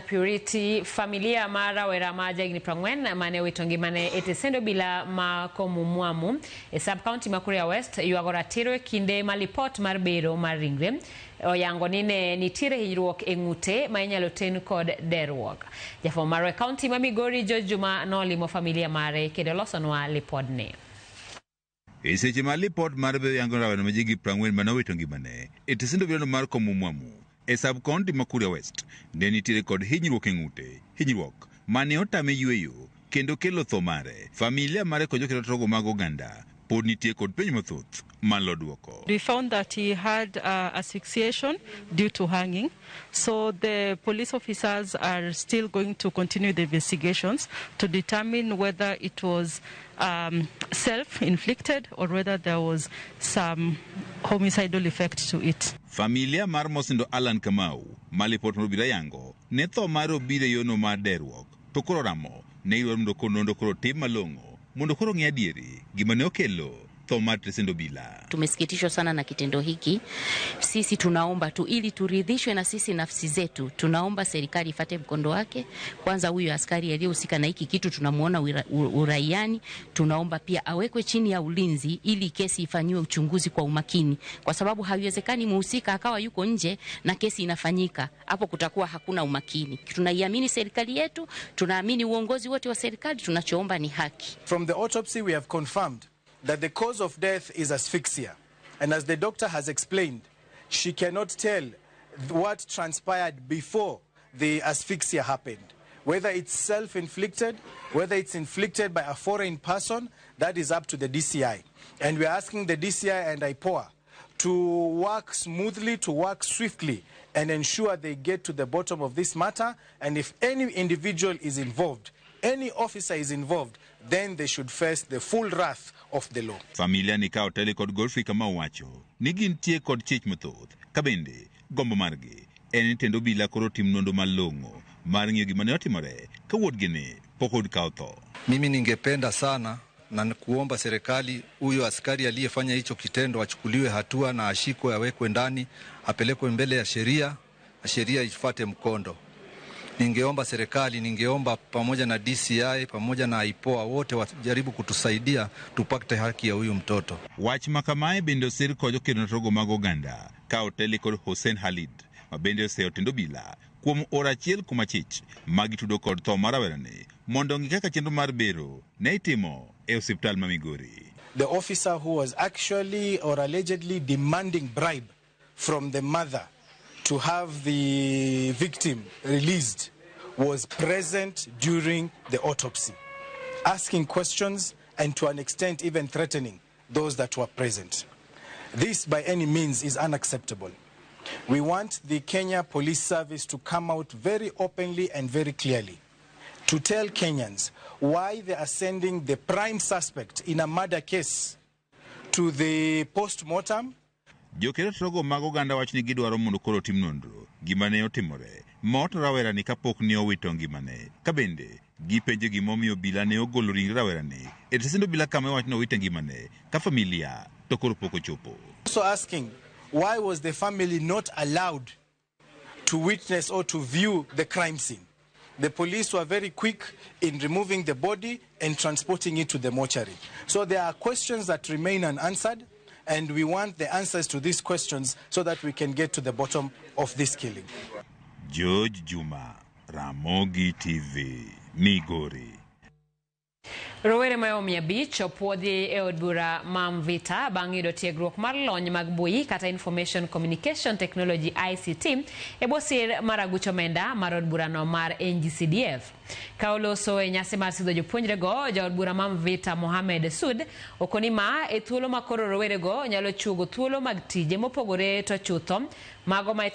Purity Familia mara weramaja igni prangwen mane owito ngimane tesend obila ma komumwamu sub county ma Kuria West yuago ratiro kinde malipot mar bero mar ringre oyango nine nitire hinyruok eng'ute ma inyalo ten kod derruok. Jafo mar county ma Migori Juma nolimo familia mare kendo losonwa lipodne. Seche ma lipot mar bero yango raweno ma jigi prangwen mane owito ngimane tesend obila mar komumwamu sub county ma Kuria West ne nitiere kod hinyruok eng'ute, hinyruok mane otame yweyo kendo kelo tho mare. Familia mare kod jokelo togo mag oganda pod nitie kod penj mathoth malo duoko. We found that he had asphyxiation due to hanging, so the police officers are still going to continue the investigations to determine whether it was self-inflicted or whether there was some homicidal effect to it. Familia mar mosindo Alan Kamau malipot mobila yango ne tho mar obila yono mar derruok to koro ramo ne idwaro mondo koro tim malong'o mondo koro ng'e adieri gima ne okelo tho mar tesend obila. Tumesikitishwa sana na kitendo hiki. Sisi tunaomba tu ili turidhishwe na sisi nafsi zetu. Tunaomba serikali ifate mkondo wake. Kwanza huyu askari aliyehusika na hiki kitu tunamuona uraiani. Tunaomba pia awekwe chini ya ulinzi ili kesi ifanywe uchunguzi kwa umakini. Kwa sababu haiwezekani mhusika akawa yuko nje na kesi inafanyika. Hapo kutakuwa hakuna umakini. Tunaiamini serikali yetu, tunaamini uongozi wote wa serikali, tunachoomba ni haki. From the autopsy we have confirmed that the cause of death is asphyxia. And as the doctor has explained, she cannot tell what transpired before the asphyxia happened. Whether it's self-inflicted, whether it's inflicted by a foreign person, that is up to the DCI. And we're asking the DCI and IPOA to work smoothly, to work swiftly, and ensure they get to the bottom of this matter. And if any individual is involved, any officer is involved, then they should face the full wrath of the law. Familia ni kao tele kod Godfrey kama wacho ni gintie kod chich mathoth kabende gombo margi en tendo obila koro tim nondo malong'o mar ng'iyo gima ne otimore ka wuodgi ni pok od kao tho. Mimi ningependa sana na kuomba serikali huyo askari aliyefanya hicho kitendo achukuliwe hatua na ashikwe, awekwe ndani, apelekwe mbele ya sheria na sheria ifuate mkondo. Ningeomba serikali, ningeomba pamoja na DCI, pamoja na IPOA wote wajaribu kutusaidia tupate haki ya huyu mtoto. Wach makamae bende osir kod jokeno togo mag oganda ka oteli kod Hussein Halid ma bende oseo tendo obila kuom ora achiel kuom achich magitudo kod tho mar rawerani mondo ng'i kaka chenro mar bero ne itimo e osiptal ma Migori. The officer who was actually or allegedly demanding bribe from the mother to have the victim released was present during the autopsy, asking questions and to an extent even threatening those that were present. This by any means is unacceptable. We want the Kenya Police Service to come out very openly and very clearly to tell Kenyans why they are sending the prime suspect in a murder case to the post-mortem. Jokelo togo mag oganda wach ni gidwaro mondo koro tim nonro gima ne otimore mot rawerani kapok ni owito ngimane. Kabende gipenjo gimomiyo obila ne ogolo ring rawerani tesend obila kama wach ni owito ngimane ka familia to koro pok ochopo. Also asking why was the family not allowed to witness or to view the crime scene. The police were very quick in removing the body and transporting it to the mortuary. So there are questions that remain unanswered, and we want the answers to these questions so that we can get to the bottom of this killing. Juma, Ramogi TV, Migori. Rowere mayo 500 opuodhi e od bura Mamvita bang' yudo tiegruok mar lony mag mbui kata Information Communication Technology ICT e bwo sir mar aguch omenda mar od burano mar NGCDF. Ka oloso e nyasi mar sidho jopuonjrego, jaod bura Mamvita Mohamed Sud okoni ma e thuolo ma koro rowerego nyalo chugo thuolo mag tije mopogore to chutho mago ma